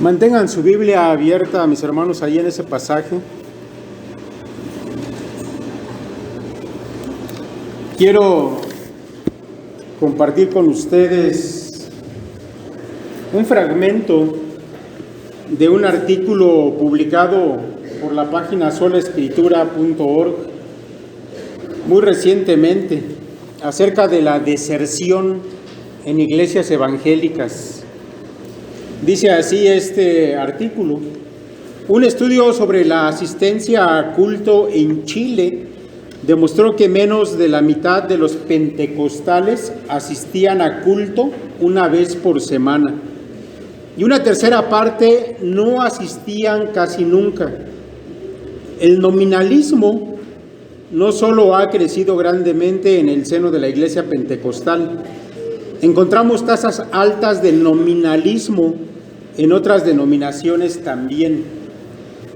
Mantengan su Biblia abierta, mis hermanos, ahí en ese pasaje. Quiero compartir con ustedes un fragmento de un artículo publicado por la página solaescritura.org muy recientemente acerca de la deserción en iglesias evangélicas. Dice así este artículo: un estudio sobre la asistencia a culto en Chile demostró que menos de la mitad de los pentecostales asistían a culto una vez por semana y una tercera parte no asistían casi nunca. El nominalismo no solo ha crecido grandemente en el seno de la iglesia pentecostal, encontramos tasas altas de nominalismo en otras denominaciones también.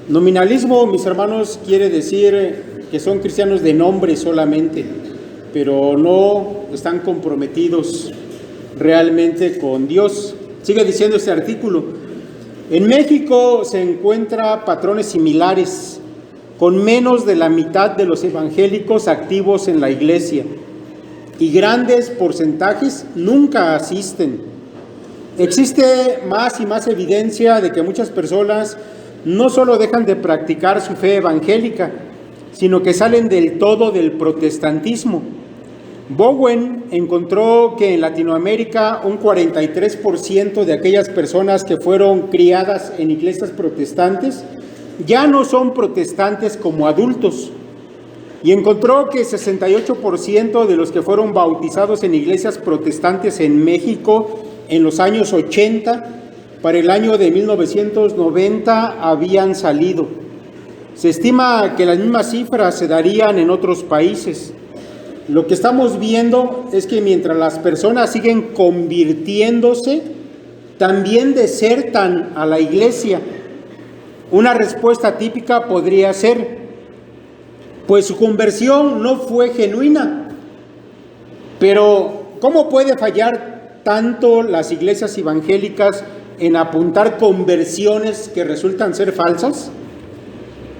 Nominalismo, mis hermanos, quiere decir que son cristianos de nombre solamente, pero no están comprometidos realmente con Dios. Sigue diciendo este artículo: en México se encuentran patrones similares, con menos de la mitad de los evangélicos activos en la iglesia, y grandes porcentajes nunca asisten. Existe más y más evidencia de que muchas personas no solo dejan de practicar su fe evangélica, sino que salen del todo del protestantismo. Bowen encontró que en Latinoamérica un 43% de aquellas personas que fueron criadas en iglesias protestantes ya no son protestantes como adultos. Y encontró que 68% de los que fueron bautizados en iglesias protestantes en México en los años 80, para el año de 1990 habían salido. Se estima que las mismas cifras se darían en otros países. Lo que estamos viendo es que mientras las personas siguen convirtiéndose, también desertan a la iglesia. Una respuesta típica podría ser: pues su conversión no fue genuina. Pero ¿cómo puede fallar tanto las iglesias evangélicas en apuntar conversiones que resultan ser falsas?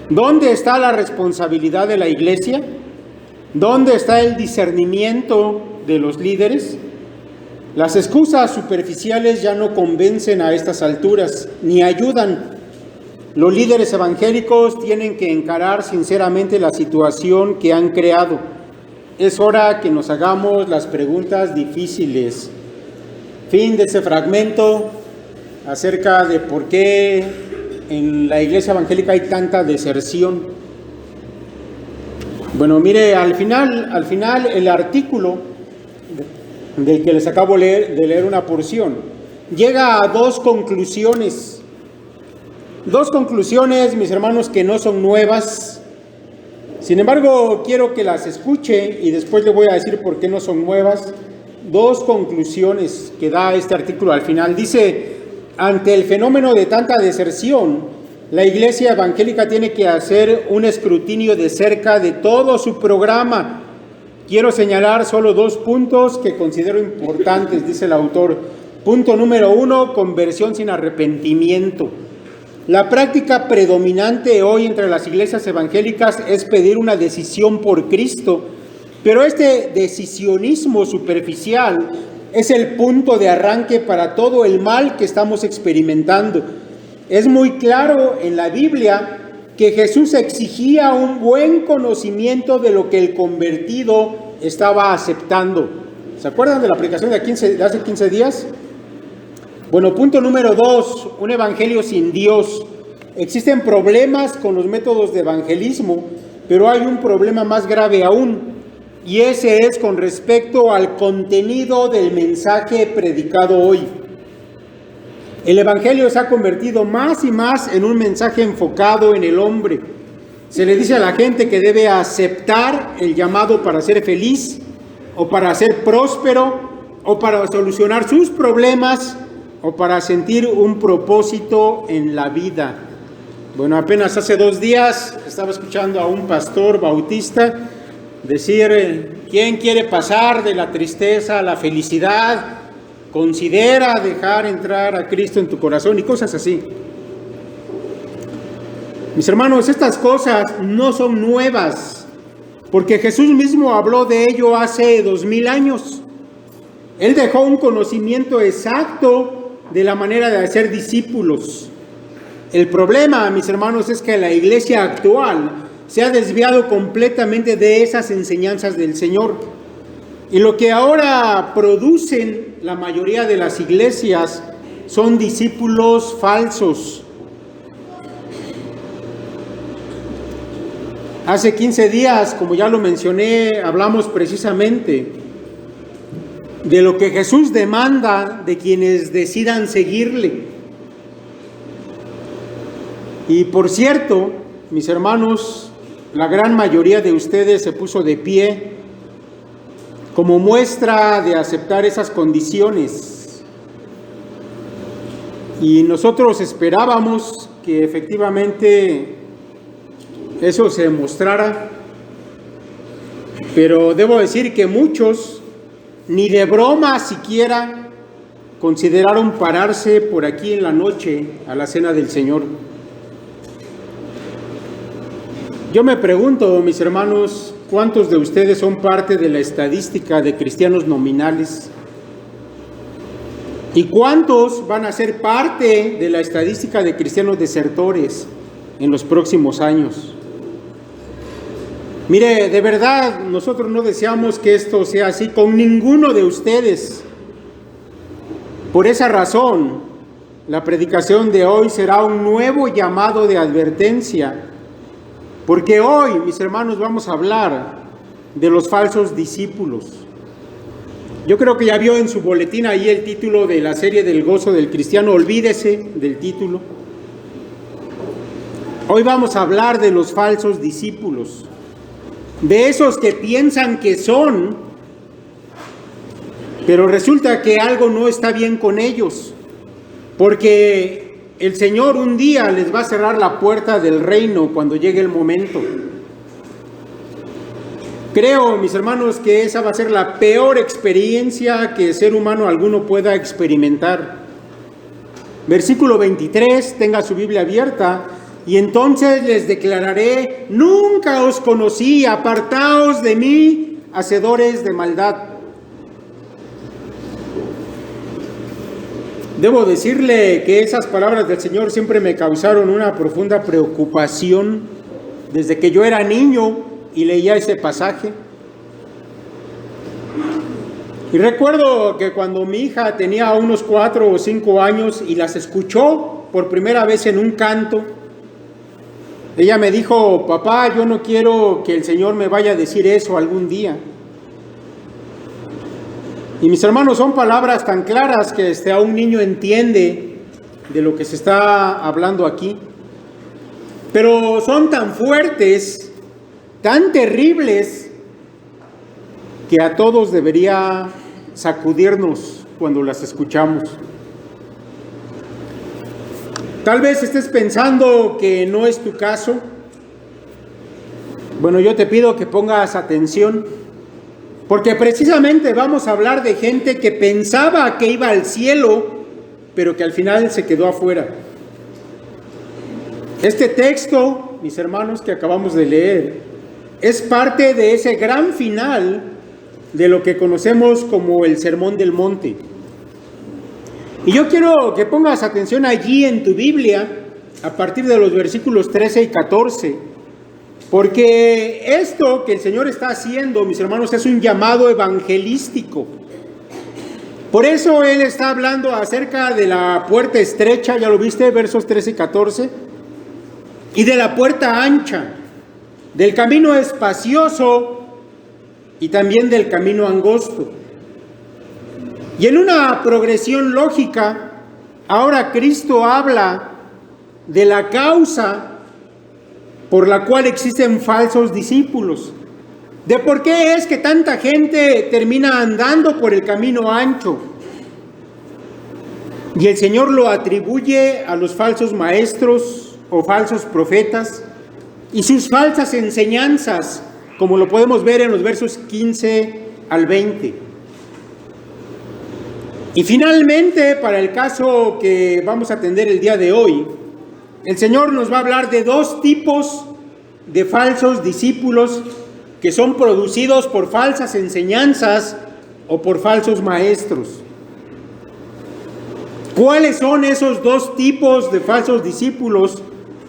¿Dónde está la responsabilidad de la iglesia? ¿Dónde está el discernimiento de los líderes? Las excusas superficiales ya no convencen a estas alturas, ni ayudan. Los líderes evangélicos tienen que encarar sinceramente la situación que han creado. Es hora que nos hagamos las preguntas difíciles. Fin de este fragmento acerca de por qué en la iglesia evangélica hay tanta deserción. Bueno, mire, al final el artículo del que les acabo de leer una porción llega a dos conclusiones. Dos conclusiones, mis hermanos, que no son nuevas. Sin embargo, quiero que las escuche y después le voy a decir por qué no son nuevas. Dos conclusiones que da este artículo al final. Dice: ante el fenómeno de tanta deserción, la iglesia evangélica tiene que hacer un escrutinio de cerca de todo su programa. Quiero señalar solo dos puntos que considero importantes, dice el autor. Punto número 1, conversión sin arrepentimiento. La práctica predominante hoy entre las iglesias evangélicas es pedir una decisión por Cristo, pero este decisionismo superficial es el punto de arranque para todo el mal que estamos experimentando. Es muy claro en la Biblia que Jesús exigía un buen conocimiento de lo que el convertido estaba aceptando. ¿Se acuerdan de la aplicación de hace 15 días? Bueno, punto número 2, un evangelio sin Dios. Existen problemas con los métodos de evangelismo, pero hay un problema más grave aún, y ese es con respecto al contenido del mensaje predicado hoy. El evangelio se ha convertido más y más en un mensaje enfocado en el hombre. Se le dice a la gente que debe aceptar el llamado para ser feliz, o para ser próspero, o para solucionar sus problemas, o para sentir un propósito en la vida. Bueno, apenas hace 2 días estaba escuchando a un pastor bautista decir: ¿quién quiere pasar de la tristeza a la felicidad considera dejar entrar a Cristo en tu corazón y cosas así. Mis hermanos, estas cosas no son nuevas, porque Jesús mismo habló de ello hace 2000 años. Él dejó un conocimiento exacto de la manera de hacer discípulos. El problema, mis hermanos, es que la iglesia actual se ha desviado completamente de esas enseñanzas del Señor. Y lo que ahora producen la mayoría de las iglesias son discípulos falsos. Hace 15 días, como ya lo mencioné, hablamos precisamente de lo que Jesús demanda de quienes decidan seguirle. Y por cierto, mis hermanos, la gran mayoría de ustedes se puso de pie como muestra de aceptar esas condiciones. Y nosotros esperábamos que efectivamente eso se demostrara, pero debo decir que muchos, ni de broma siquiera, consideraron pararse por aquí en la noche a la cena del Señor. Yo me pregunto, mis hermanos, ¿cuántos de ustedes son parte de la estadística de cristianos nominales? ¿Y cuántos van a ser parte de la estadística de cristianos desertores en los próximos años? Mire, de verdad, nosotros no deseamos que esto sea así con ninguno de ustedes. Por esa razón, la predicación de hoy será un nuevo llamado de advertencia, porque hoy, mis hermanos, vamos a hablar de los falsos discípulos. Yo creo que ya vio en su boletín ahí el título de la serie del gozo del cristiano. Olvídese del título. Hoy vamos a hablar de los falsos discípulos, de esos que piensan que son, pero resulta que algo no está bien con ellos, porque el Señor un día les va a cerrar la puerta del reino cuando llegue el momento. Creo, mis hermanos, que esa va a ser la peor experiencia que ser humano alguno pueda experimentar. Versículo 23, tenga su Biblia abierta. Y entonces les declararé: nunca os conocí, apartaos de mí, hacedores de maldad. Debo decirle que esas palabras del Señor siempre me causaron una profunda preocupación desde que yo era niño y leía ese pasaje. Y recuerdo que cuando mi hija tenía unos 4 o 5 años y las escuchó por primera vez en un canto, ella me dijo: papá, yo no quiero que el Señor me vaya a decir eso algún día. Y mis hermanos, son palabras tan claras que a un niño entiende de lo que se está hablando aquí. Pero son tan fuertes, tan terribles, que a todos debería sacudirnos cuando las escuchamos. Tal vez estés pensando que no es tu caso. Bueno, yo te pido que pongas atención, porque precisamente vamos a hablar de gente que pensaba que iba al cielo, pero que al final se quedó afuera. Este texto, mis hermanos, que acabamos de leer, es parte de ese gran final de lo que conocemos como el Sermón del Monte. Y yo quiero que pongas atención allí en tu Biblia, a partir de los versículos 13 y 14, porque esto que el Señor está haciendo, mis hermanos, es un llamado evangelístico. Por eso Él está hablando acerca de la puerta estrecha, ya lo viste, versos 13 y 14, y de la puerta ancha, del camino espacioso y también del camino angosto. Y en una progresión lógica, ahora Cristo habla de la causa por la cual existen falsos discípulos, de por qué es que tanta gente termina andando por el camino ancho. Y el Señor lo atribuye a los falsos maestros o falsos profetas y sus falsas enseñanzas, como lo podemos ver en los versos 15 al 20. Y finalmente, para el caso que vamos a atender el día de hoy, el Señor nos va a hablar de dos tipos de falsos discípulos que son producidos por falsas enseñanzas o por falsos maestros. ¿Cuáles son esos dos tipos de falsos discípulos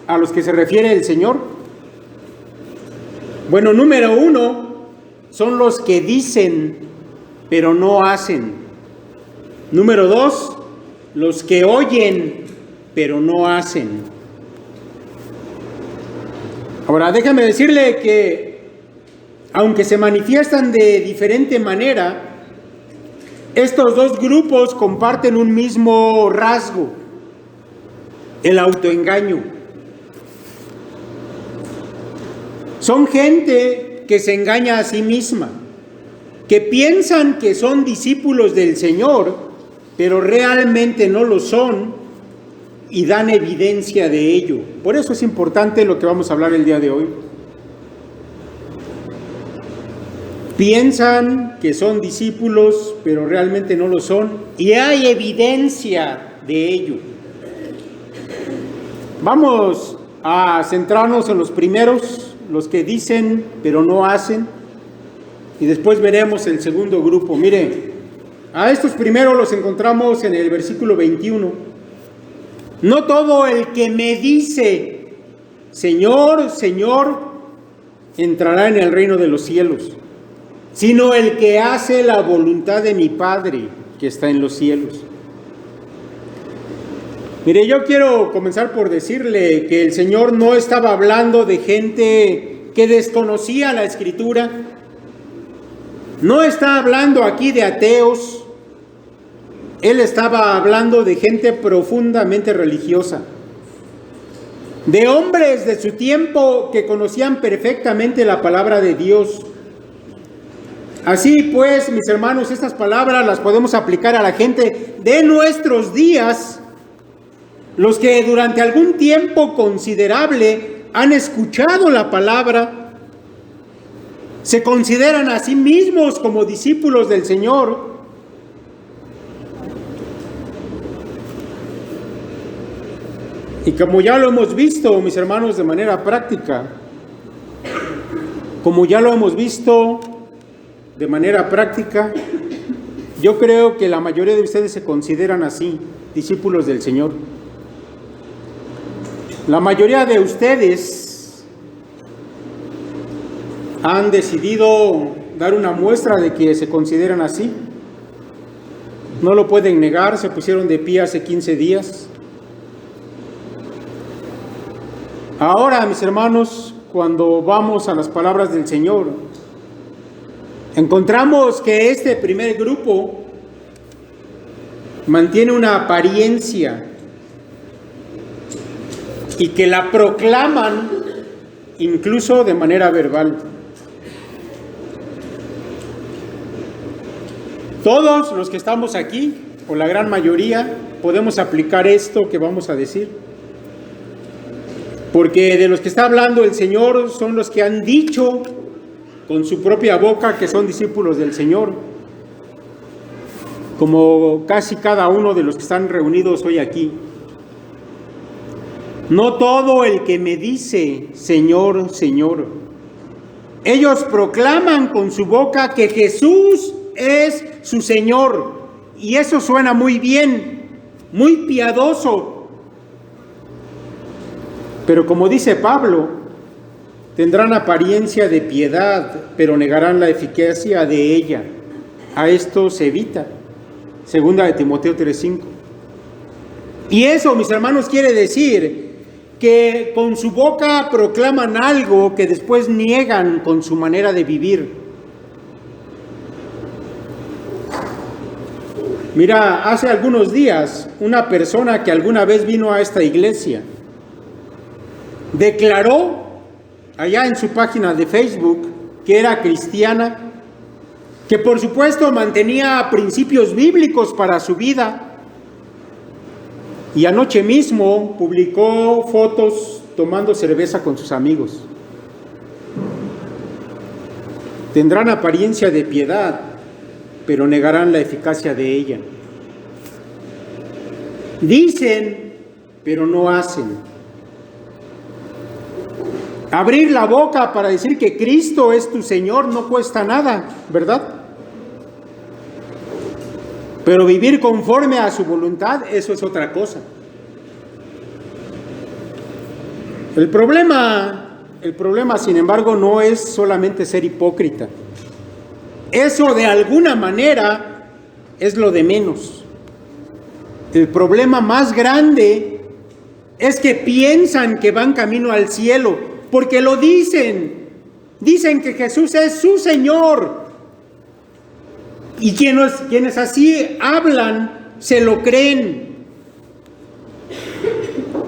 a los que se refiere el Señor? Bueno, número uno, son los que dicen, pero no hacen. Número dos, los que oyen, pero no hacen. Ahora, déjame decirle que, aunque se manifiestan de diferente manera, estos dos grupos comparten un mismo rasgo: el autoengaño. Son gente que se engaña a sí misma, que piensan que son discípulos del Señor, pero realmente no lo son y dan evidencia de ello. Por eso es importante lo que vamos a hablar el día de hoy. Piensan que son discípulos, pero realmente no lo son, y hay evidencia de ello. Vamos a centrarnos en los primeros, los que dicen, pero no hacen, y después veremos el segundo grupo. Mire, a estos primeros los encontramos en el versículo 21. No todo el que me dice, Señor, Señor, entrará en el reino de los cielos, sino el que hace la voluntad de mi Padre que está en los cielos. Mire, yo quiero comenzar por decirle que el Señor no estaba hablando de gente que desconocía la Escritura. No está hablando aquí de ateos. Él estaba hablando de gente profundamente religiosa, de hombres de su tiempo que conocían perfectamente la palabra de Dios. Así pues, mis hermanos, estas palabras las podemos aplicar a la gente de nuestros días, los que durante algún tiempo considerable han escuchado la palabra, se consideran a sí mismos como discípulos del Señor. Y como ya lo hemos visto, mis hermanos, de manera práctica, yo creo que la mayoría de ustedes se consideran así, discípulos del Señor. La mayoría de ustedes han decidido dar una muestra de que se consideran así. No lo pueden negar, se pusieron de pie hace 15 días. Ahora, mis hermanos, cuando vamos a las palabras del Señor, encontramos que este primer grupo mantiene una apariencia y que la proclaman incluso de manera verbal. Todos los que estamos aquí, o la gran mayoría, podemos aplicar esto que vamos a decir. Porque de los que está hablando el Señor son los que han dicho con su propia boca que son discípulos del Señor, como casi cada uno de los que están reunidos hoy aquí. No todo el que me dice, Señor, Señor. Ellos proclaman con su boca que Jesús es su Señor, y eso suena muy bien, muy piadoso. Pero como dice Pablo, tendrán apariencia de piedad, pero negarán la eficacia de ella. A esto se evita. Segunda de Timoteo 3:5. Y eso, mis hermanos, quiere decir que con su boca proclaman algo que después niegan con su manera de vivir. Mira, hace algunos días, una persona que alguna vez vino a esta iglesia declaró allá en su página de Facebook que era cristiana, que por supuesto mantenía principios bíblicos para su vida, y anoche mismo publicó fotos tomando cerveza con sus amigos. Tendrán apariencia de piedad, pero negarán la eficacia de ella. Dicen, pero no hacen. Abrir la boca para decir que Cristo es tu Señor no cuesta nada, ¿verdad? Pero vivir conforme a su voluntad, eso es otra cosa. El problema, sin embargo, no es solamente ser hipócrita. Eso de alguna manera es lo de menos. El problema más grande es que piensan que van camino al cielo, porque lo dicen. Dicen que Jesús es su Señor. Y quienes así hablan, se lo creen.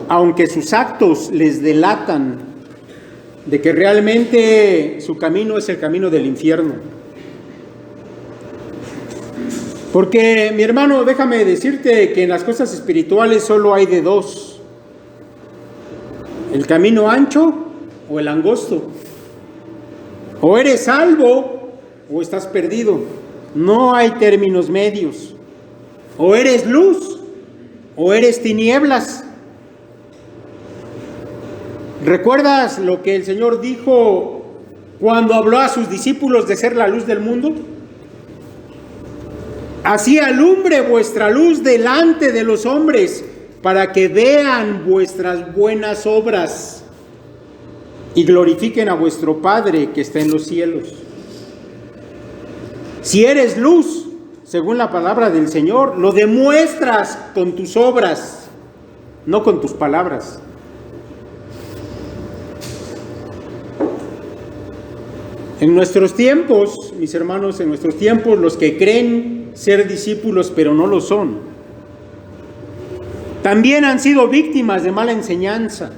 Aunque sus actos les delatan de que realmente su camino es el camino del infierno. Porque, mi hermano, déjame decirte que en las cosas espirituales solo hay de dos: el camino ancho o el angosto. O eres salvo o estás perdido. No hay términos medios. O eres luz o eres tinieblas. ¿Recuerdas lo que el Señor dijo cuando habló a sus discípulos de ser la luz del mundo? Así alumbre vuestra luz delante de los hombres, para que vean vuestras buenas obras y glorifiquen a vuestro Padre que está en los cielos. Si eres luz, según la palabra del Señor, lo demuestras con tus obras, no con tus palabras. En nuestros tiempos, mis hermanos, en nuestros tiempos, los que creen ser discípulos pero no lo son, también han sido víctimas de mala enseñanza.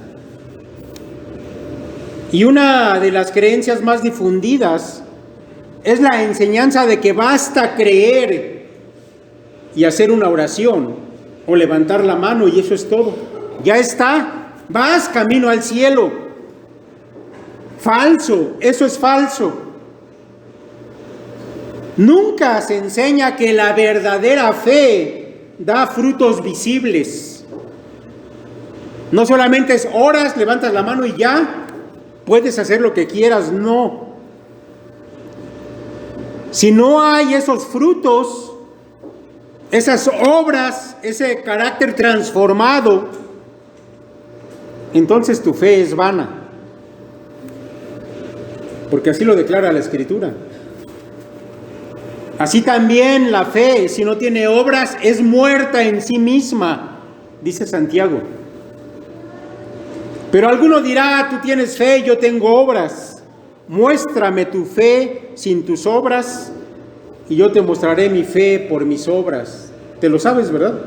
Y una de las creencias más difundidas es la enseñanza de que basta creer y hacer una oración o levantar la mano y eso es todo. Ya está, vas camino al cielo. Falso, eso es falso. Nunca se enseña que la verdadera fe da frutos visibles. No solamente es oras, levantas la mano y ya puedes hacer lo que quieras, no. Si no hay esos frutos, esas obras, ese carácter transformado, entonces tu fe es vana. Porque así lo declara la Escritura. Así también la fe, si no tiene obras, es muerta en sí misma, dice Santiago. Pero alguno dirá, tú tienes fe, yo tengo obras. Muéstrame tu fe sin tus obras y yo te mostraré mi fe por mis obras. Te lo sabes, ¿verdad?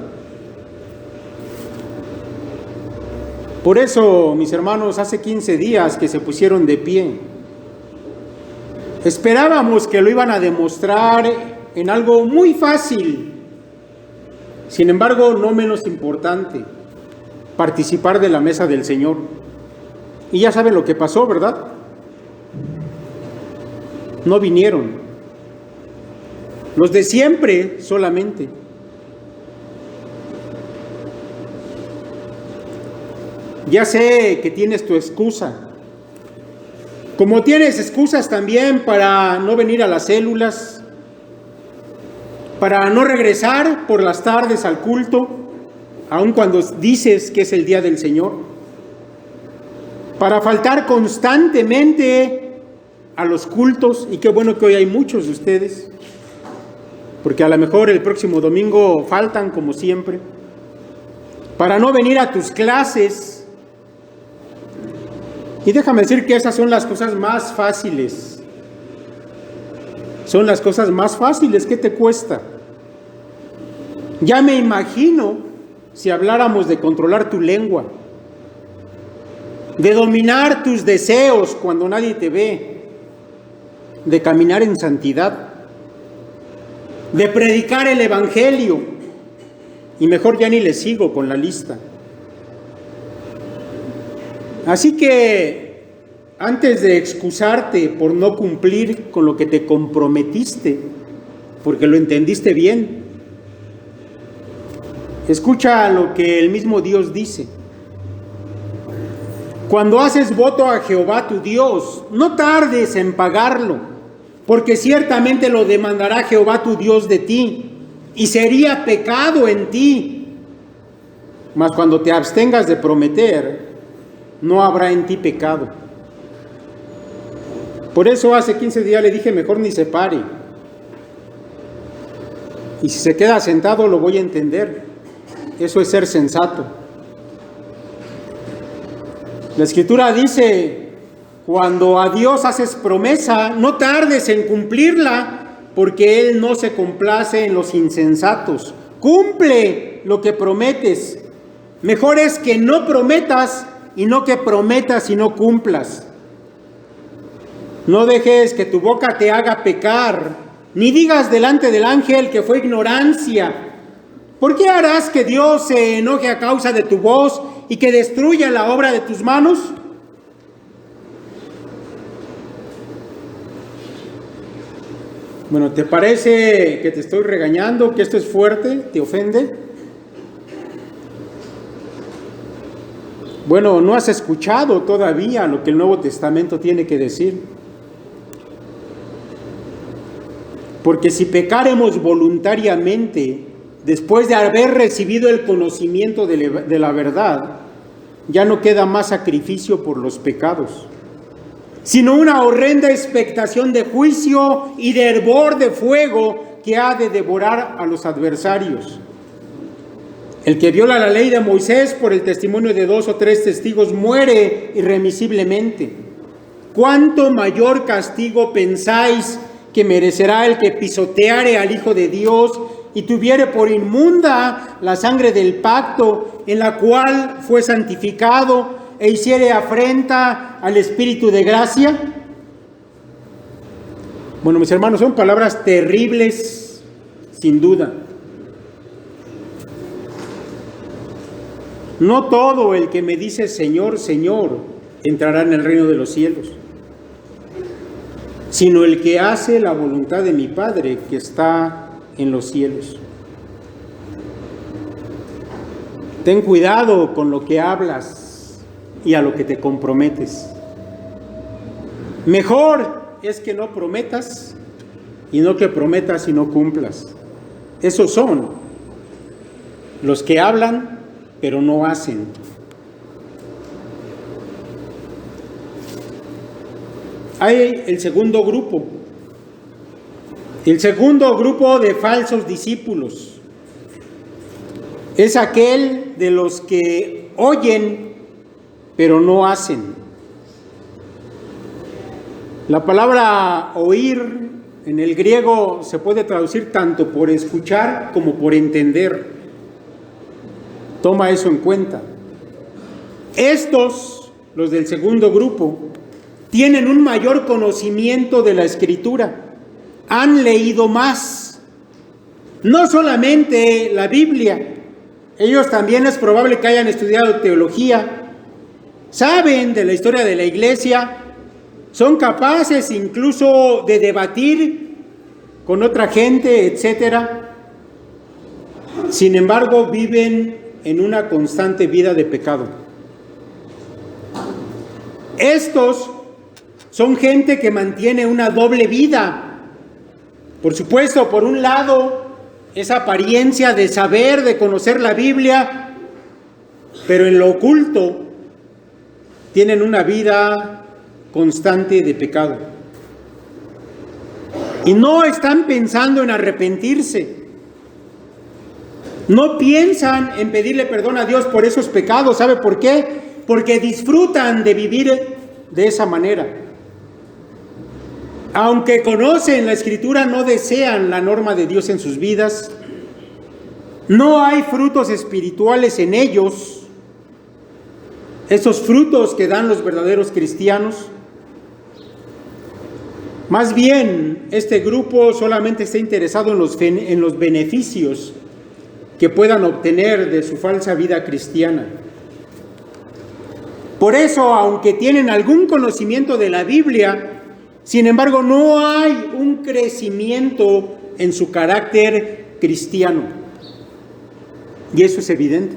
Por eso, mis hermanos, hace 15 días que se pusieron de pie. Esperábamos que lo iban a demostrar en algo muy fácil. Sin embargo, no menos importante, participar de la mesa del Señor. Y ya saben lo que pasó, ¿verdad? No vinieron. Los de siempre solamente. Ya sé que tienes tu excusa. Como tienes excusas también para no venir a las células, para no regresar por las tardes al culto, aun cuando dices que es el día del Señor, para faltar constantemente a los cultos, y qué bueno que hoy hay muchos de ustedes, porque a lo mejor el próximo domingo faltan como siempre, para no venir a tus clases. Y déjame decir que esas son las cosas más fáciles. Son las cosas más fáciles. ¿Qué te cuesta? Ya me imagino si habláramos de controlar tu lengua, de dominar tus deseos cuando nadie te ve, de caminar en santidad, de predicar el Evangelio. Y mejor ya ni le sigo con la lista. Así que, antes de excusarte por no cumplir con lo que te comprometiste, porque lo entendiste bien, Escucha lo que el mismo Dios dice. Cuando haces voto a Jehová tu Dios, no tardes en pagarlo, porque ciertamente lo demandará Jehová tu Dios de ti, y sería pecado en ti. Mas cuando te abstengas de prometer, no habrá en ti pecado. Por eso hace 15 días le dije, mejor ni se pare. Y si se queda sentado lo voy a entender. Eso es ser sensato. La Escritura dice, cuando a Dios haces promesa, no tardes en cumplirla, porque Él no se complace en los insensatos. Cumple lo que prometes. Mejor es que no prometas y no que prometas y no cumplas. No dejes que tu boca te haga pecar, ni digas delante del ángel que fue ignorancia. ¿Por qué harás que Dios se enoje a causa de tu voz y que destruya la obra de tus manos? Bueno, ¿te parece que te estoy regañando, que esto es fuerte, te ofende? Bueno, no has escuchado todavía lo que el Nuevo Testamento tiene que decir. Porque si pecaremos voluntariamente, después de haber recibido el conocimiento de la verdad, ya no queda más sacrificio por los pecados, sino una horrenda expectación de juicio y de hervor de fuego que ha de devorar a los adversarios. El que viola la ley de Moisés por el testimonio de 2 o 3 testigos muere irremisiblemente. ¿Cuánto mayor castigo pensáis que merecerá el que pisoteare al Hijo de Dios y tuviere por inmunda la sangre del pacto en la cual fue santificado e hiciere afrenta al Espíritu de gracia? Bueno, mis hermanos, son palabras terribles, sin duda. No todo el que me dice Señor, Señor, entrará en el reino de los cielos, sino el que hace la voluntad de mi Padre que está en los cielos. Ten cuidado con lo que hablas y a lo que te comprometes. Mejor es que no prometas y no que prometas y no cumplas. Esos son los que hablan pero no hacen. Hay el segundo grupo de falsos discípulos. Es aquel de los que oyen pero no hacen. La palabra oír en el griego se puede traducir tanto por escuchar como por entender. Toma eso en cuenta. Estos, los del segundo grupo, tienen un mayor conocimiento de la Escritura. Han leído más. No solamente la Biblia. Ellos también es probable que hayan estudiado teología. Saben de la historia de la iglesia. Son capaces incluso de debatir con otra gente, etcétera. Sin embargo, viven en una constante vida de pecado. Estos son gente que mantiene una doble vida. Por supuesto, por un lado, esa apariencia de saber, de conocer la Biblia, pero en lo oculto tienen una vida constante de pecado. Y no están pensando en arrepentirse. No piensan en pedirle perdón a Dios por esos pecados. ¿Sabe por qué? Porque disfrutan de vivir de esa manera. Aunque conocen la Escritura, no desean la norma de Dios en sus vidas. No hay frutos espirituales en ellos. Esos frutos que dan los verdaderos cristianos. Más bien, este grupo solamente está interesado en los beneficios que puedan obtener de su falsa vida cristiana. Por eso, aunque tienen algún conocimiento de la Biblia, sin embargo, no hay un crecimiento en su carácter cristiano. Y eso es evidente.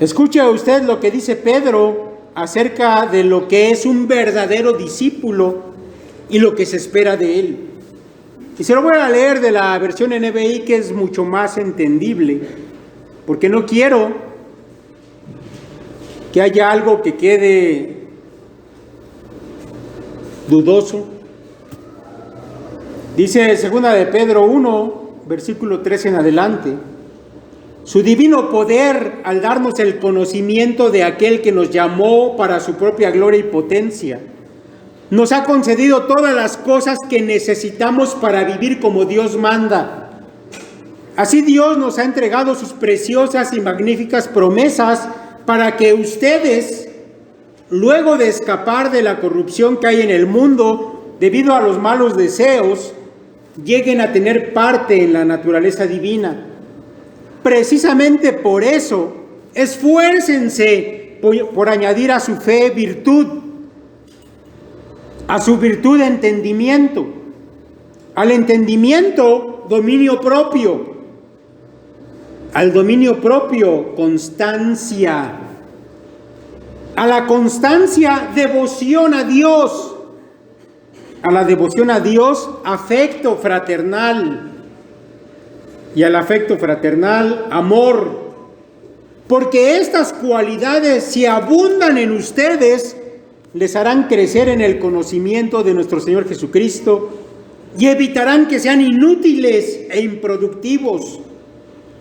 Escuche usted lo que dice Pedro acerca de lo que es un verdadero discípulo y lo que se espera de él. Y se lo voy a leer de la versión NBI, que es mucho más entendible, porque no quiero que haya algo que quede dudoso. Dice 2 de Pedro 1, versículo 13 en adelante: su divino poder, al darnos el conocimiento de aquel que nos llamó para su propia gloria y potencia, nos ha concedido todas las cosas que necesitamos para vivir como Dios manda. Así Dios nos ha entregado sus preciosas y magníficas promesas para que ustedes, luego de escapar de la corrupción que hay en el mundo debido a los malos deseos, lleguen a tener parte en la naturaleza divina. Precisamente por eso, esfuércense por añadir a su fe virtud, a su virtud entendimiento, al entendimiento dominio propio, al dominio propio constancia, a la constancia devoción a Dios, a la devoción a Dios afecto fraternal, y al afecto fraternal amor, porque estas cualidades, si abundan en ustedes, les harán crecer en el conocimiento de nuestro Señor Jesucristo y evitarán que sean inútiles e improductivos.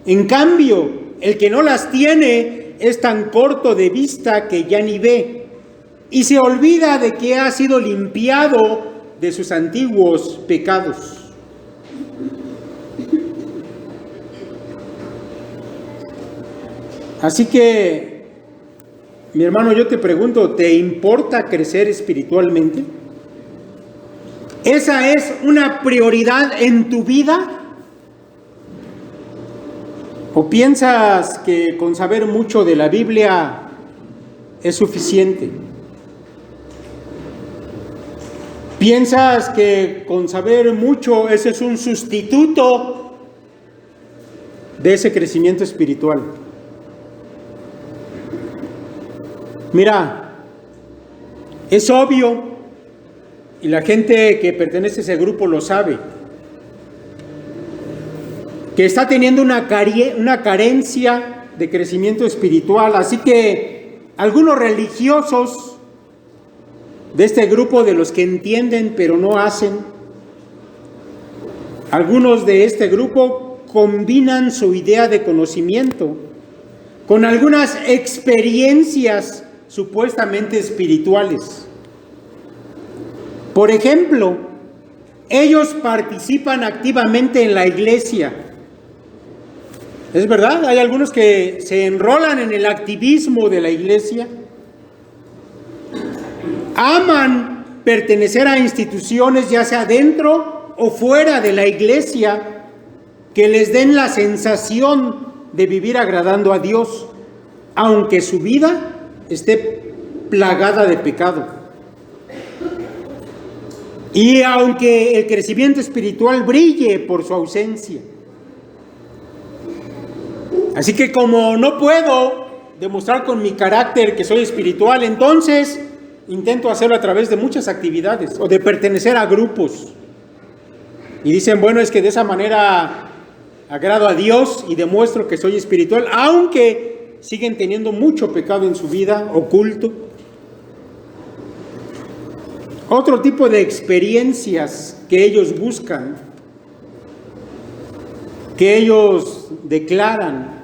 En cambio, el que no las tiene es tan corto de vista que ya ni ve y se olvida de que ha sido limpiado de sus antiguos pecados. Así que, mi hermano, yo te pregunto, ¿te importa crecer espiritualmente? ¿Esa es una prioridad en tu vida? ¿O piensas que con saber mucho de la Biblia es suficiente? ¿Piensas que con saber mucho ese es un sustituto de ese crecimiento espiritual? Mira, es obvio, y la gente que pertenece a ese grupo lo sabe, que está teniendo una carencia de crecimiento espiritual. Así que algunos religiosos de este grupo, de los que entienden pero no hacen, algunos de este grupo combinan su idea de conocimiento con algunas experiencias supuestamente espirituales. Por ejemplo, ellos participan activamente en la iglesia. Es verdad, hay algunos que se enrolan en el activismo de la iglesia. Aman pertenecer a instituciones, ya sea dentro o fuera de la iglesia, que les den la sensación de vivir agradando a Dios, aunque su vida esté plagada de pecado. Y aunque el crecimiento espiritual brille por su ausencia. Así que como no puedo demostrar con mi carácter que soy espiritual, entonces intento hacerlo a través de muchas actividades o de pertenecer a grupos. Y dicen, bueno, es que de esa manera agrado a Dios y demuestro que soy espiritual, aunque siguen teniendo mucho pecado en su vida, oculto. Otro tipo de experiencias que ellos buscan, que ellos declaran,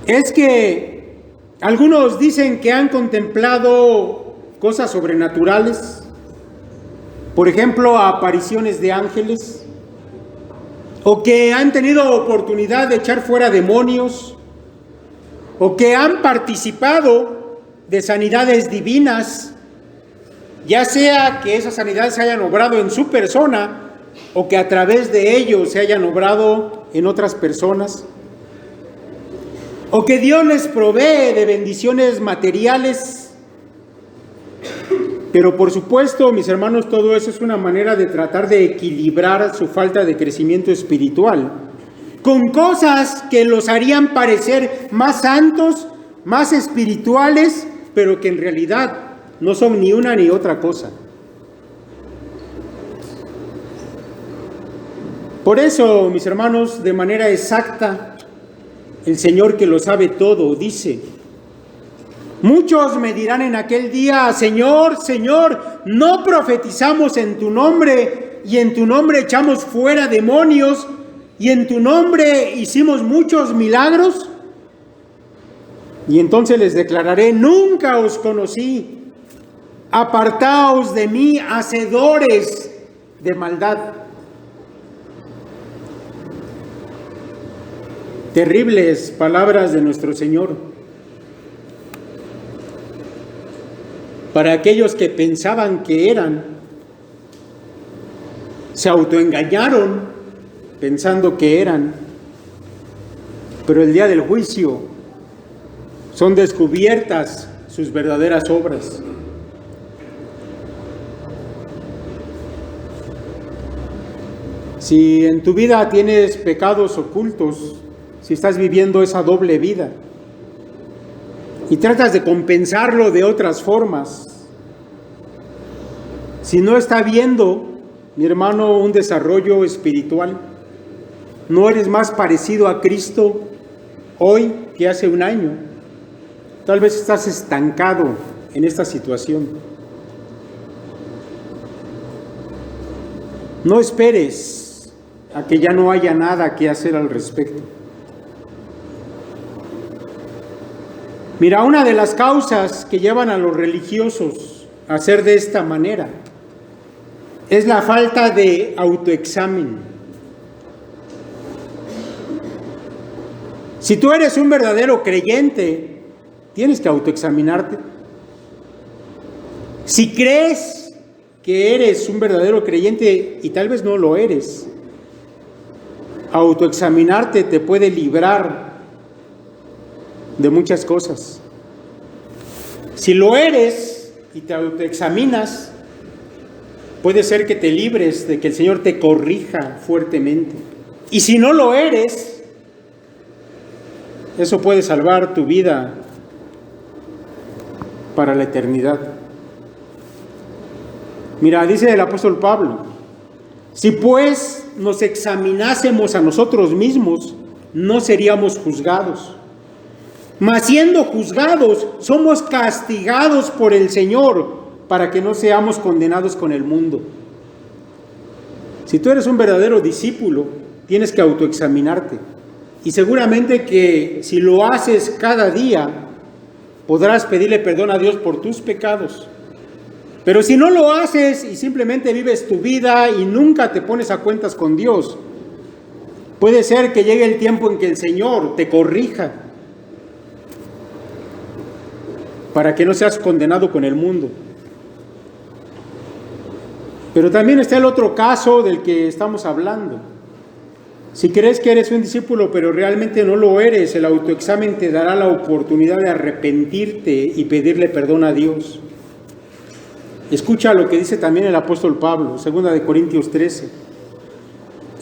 es que algunos dicen que han contemplado cosas sobrenaturales, por ejemplo, apariciones de ángeles, o que han tenido oportunidad de echar fuera demonios, o que han participado de sanidades divinas, ya sea que esas sanidades se hayan obrado en su persona o que a través de ellos se hayan obrado en otras personas, o que Dios les provee de bendiciones materiales. Pero por supuesto, mis hermanos, todo eso es una manera de tratar de equilibrar su falta de crecimiento espiritual con cosas que los harían parecer más santos, más espirituales, pero que en realidad no son ni una ni otra cosa. Por eso, mis hermanos, de manera exacta, el Señor que lo sabe todo dice: muchos me dirán en aquel día, Señor, Señor, ¿no profetizamos en tu nombre y en tu nombre echamos fuera demonios y en tu nombre hicimos muchos milagros? Y entonces les declararé: nunca os conocí, apartaos de mí, hacedores de maldad. Terribles palabras de nuestro Señor para aquellos que pensaban que eran, se autoengañaron pensando que eran, pero el día del juicio son descubiertas sus verdaderas obras. Si en tu vida tienes pecados ocultos, si estás viviendo esa doble vida y tratas de compensarlo de otras formas, si no está viendo, mi hermano, un desarrollo espiritual, no eres más parecido a Cristo hoy que hace un año, tal vez estás estancado en esta situación. No esperes a que ya no haya nada que hacer al respecto. Mira, una de las causas que llevan a los religiosos a hacer de esta manera es la falta de autoexamen. Si tú eres un verdadero creyente, tienes que autoexaminarte. Si crees que eres un verdadero creyente y tal vez no lo eres, autoexaminarte te puede librar de muchas cosas. Si lo eres y te autoexaminas, puede ser que te libres de que el Señor te corrija fuertemente. Y si no lo eres, eso puede salvar tu vida para la eternidad. Mira, dice el apóstol Pablo: si pues nos examinásemos a nosotros mismos, no seríamos juzgados. Mas siendo juzgados, somos castigados por el Señor para que no seamos condenados con el mundo. Si tú eres un verdadero discípulo, tienes que autoexaminarte. Y seguramente que si lo haces cada día, podrás pedirle perdón a Dios por tus pecados. Pero si no lo haces y simplemente vives tu vida y nunca te pones a cuentas con Dios, puede ser que llegue el tiempo en que el Señor te corrija para que no seas condenado con el mundo. Pero también está el otro caso del que estamos hablando. Si crees que eres un discípulo pero realmente no lo eres, el autoexamen te dará la oportunidad de arrepentirte y pedirle perdón a Dios. Escucha lo que dice también el apóstol Pablo, 2 Corintios 13.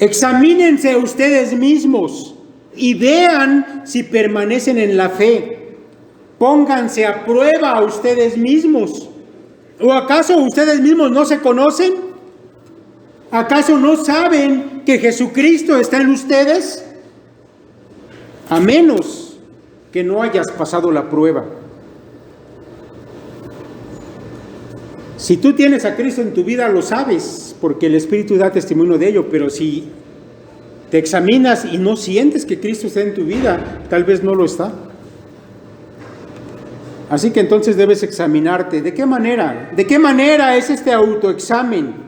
Examínense ustedes mismos y vean si permanecen en la fe. Pónganse a prueba a ustedes mismos. ¿O acaso ustedes mismos no se conocen? ¿Acaso no saben que Jesucristo está en ustedes? A menos que no hayas pasado la prueba. Si tú tienes a Cristo en tu vida, lo sabes, porque el Espíritu da testimonio de ello, pero si te examinas y no sientes que Cristo está en tu vida, tal vez no lo está. Así que entonces debes examinarte. ¿De qué manera? ¿De qué manera es este autoexamen?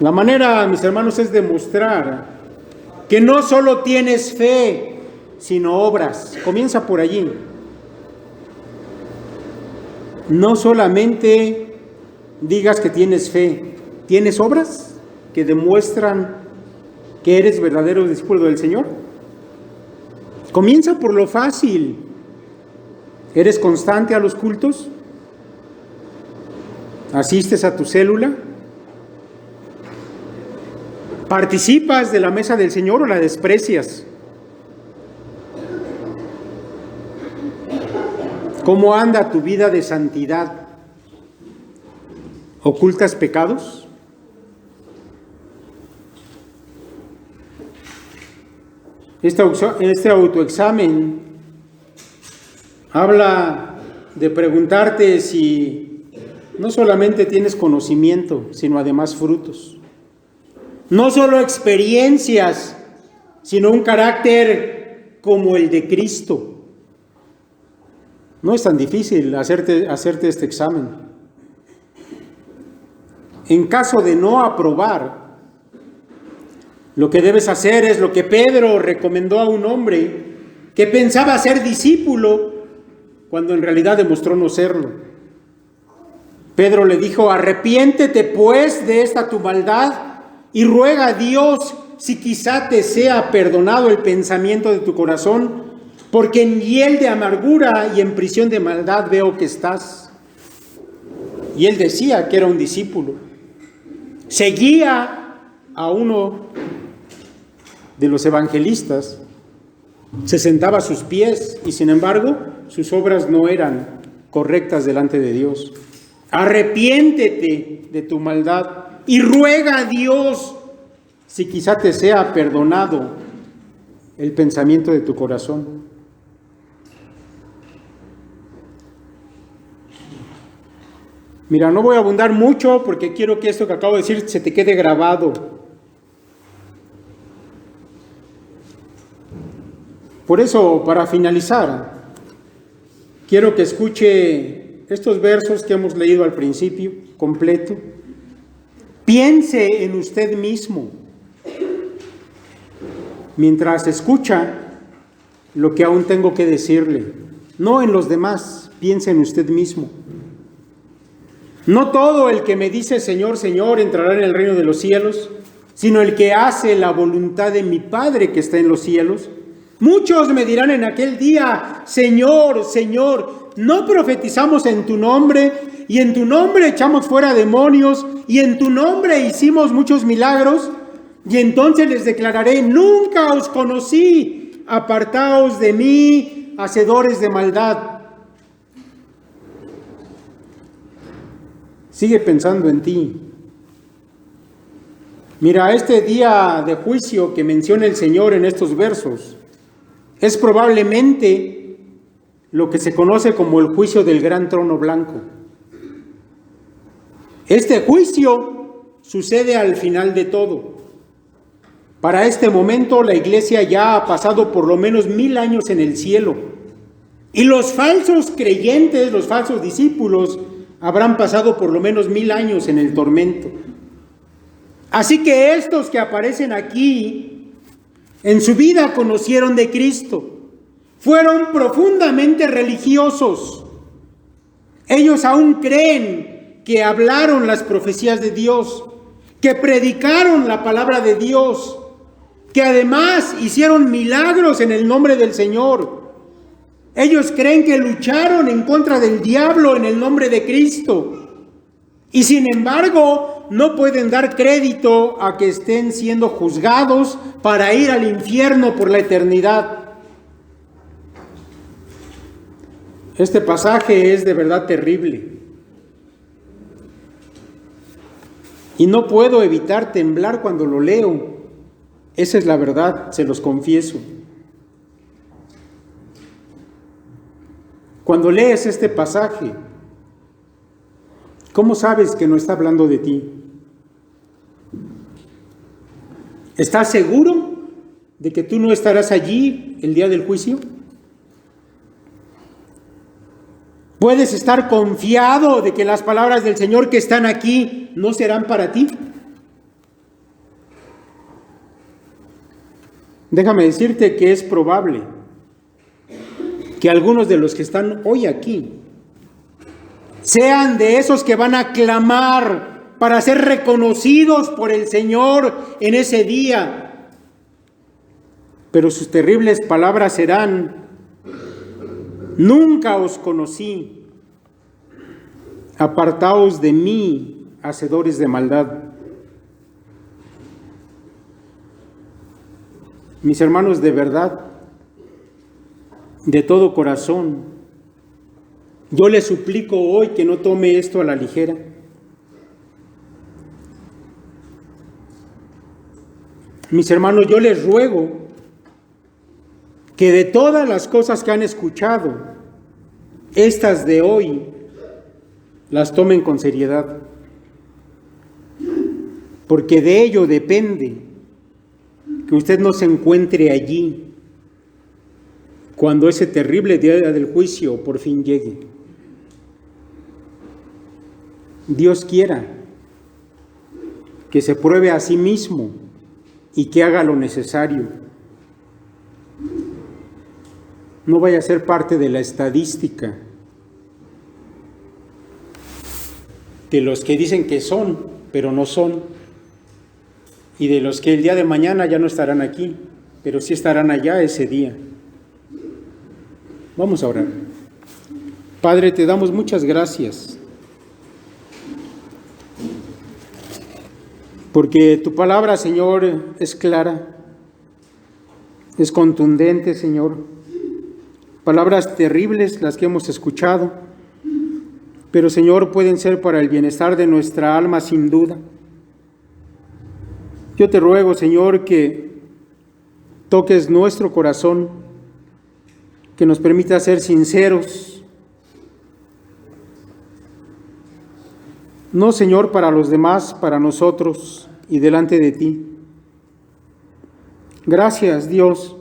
La manera, mis hermanos, es demostrar que no solo tienes fe, sino obras. Comienza por allí. No solamente digas que tienes fe, ¿tienes obras que demuestran que eres verdadero discípulo del Señor? Comienza por lo fácil. ¿Eres constante a los cultos? ¿Asistes a tu célula? ¿Participas de la mesa del Señor o la desprecias? ¿Cómo anda tu vida de santidad? ¿Ocultas pecados? Este autoexamen habla de preguntarte si no solamente tienes conocimiento, sino además frutos. No solo experiencias, sino un carácter como el de Cristo. No es tan difícil hacerte este examen. En caso de no aprobar, lo que debes hacer es lo que Pedro recomendó a un hombre que pensaba ser discípulo cuando en realidad demostró no serlo. Pedro le dijo: arrepiéntete pues de esta tu maldad y ruega a Dios si quizá te sea perdonado el pensamiento de tu corazón, porque en hiel de amargura y en prisión de maldad veo que estás. Y él decía que era un discípulo. Seguía a uno de los evangelistas, se sentaba a sus pies y sin embargo sus obras no eran correctas delante de Dios. Arrepiéntete de tu maldad y ruega a Dios si quizá te sea perdonado el pensamiento de tu corazón. Mira, no voy a abundar mucho porque quiero que esto que acabo de decir se te quede grabado. Por eso, para finalizar, quiero que escuche estos versos que hemos leído al principio, completo. Piense en usted mismo mientras escucha lo que aún tengo que decirle. No en los demás, piense en usted mismo. No todo el que me dice Señor, Señor entrará en el reino de los cielos, sino el que hace la voluntad de mi Padre que está en los cielos. Muchos me dirán en aquel día: Señor, Señor, ¿no profetizamos en tu nombre? Y en tu nombre echamos fuera demonios, y en tu nombre hicimos muchos milagros. Y entonces les declararé: nunca os conocí, apartaos de mí, hacedores de maldad. Sigue pensando en ti. Mira, este día de juicio que menciona el Señor en estos versos es probablemente lo que se conoce como el juicio del gran trono blanco. Este juicio sucede al final de todo. Para este momento la iglesia ya ha pasado por lo menos 1000 años en el cielo. Y los falsos creyentes, los falsos discípulos, habrán pasado por lo menos 1000 años en el tormento. Así que estos que aparecen aquí, en su vida conocieron de Cristo, fueron profundamente religiosos. Ellos aún creen que hablaron las profecías de Dios, que predicaron la palabra de Dios, que además hicieron milagros en el nombre del Señor. Ellos creen que lucharon en contra del diablo en el nombre de Cristo. Y sin embargo, no pueden dar crédito a que estén siendo juzgados para ir al infierno por la eternidad. Este pasaje es de verdad terrible. Y no puedo evitar temblar cuando lo leo. Esa es la verdad, se los confieso. Cuando lees este pasaje, ¿cómo sabes que no está hablando de ti? ¿Estás seguro de que tú no estarás allí el día del juicio? ¿Puedes estar confiado de que las palabras del Señor que están aquí no serán para ti? Déjame decirte que es probable que algunos de los que están hoy aquí sean de esos que van a clamar para ser reconocidos por el Señor en ese día. Pero sus terribles palabras serán: nunca os conocí, apartaos de mí, hacedores de maldad. Mis hermanos, de verdad, de todo corazón, yo les suplico hoy que no tome esto a la ligera. Mis hermanos, yo les ruego que de todas las cosas que han escuchado, estas de hoy, las tomen con seriedad, porque de ello depende que usted no se encuentre allí cuando ese terrible día del juicio por fin llegue. Dios quiera que se pruebe a sí mismo y que haga lo necesario. No vaya a ser parte de la estadística de los que dicen que son, pero no son, y de los que el día de mañana ya no estarán aquí, pero sí estarán allá ese día. Vamos a orar. Padre, te damos muchas gracias, porque tu palabra, Señor, es clara, es contundente, Señor. Palabras terribles las que hemos escuchado, pero, Señor, pueden ser para el bienestar de nuestra alma sin duda. Yo te ruego, Señor, que toques nuestro corazón, que nos permita ser sinceros, no, Señor, para los demás, para nosotros y delante de ti. Gracias, Dios,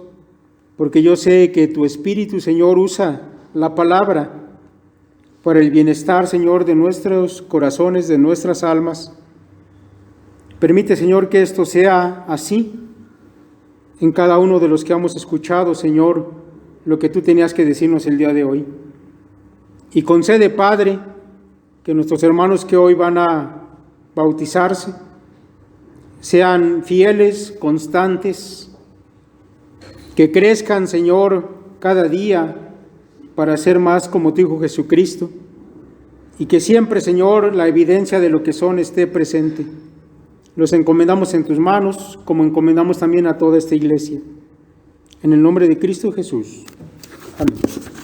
porque yo sé que tu Espíritu, Señor, usa la palabra para el bienestar, Señor, de nuestros corazones, de nuestras almas. Permite, Señor, que esto sea así en cada uno de los que hemos escuchado, Señor, lo que tú tenías que decirnos el día de hoy. Y concede, Padre, que nuestros hermanos que hoy van a bautizarse sean fieles, constantes, que crezcan, Señor, cada día para ser más como tu Hijo Jesucristo, y que siempre, Señor, la evidencia de lo que son esté presente. Los encomendamos en tus manos, como encomendamos también a toda esta iglesia. En el nombre de Cristo Jesús. Amén.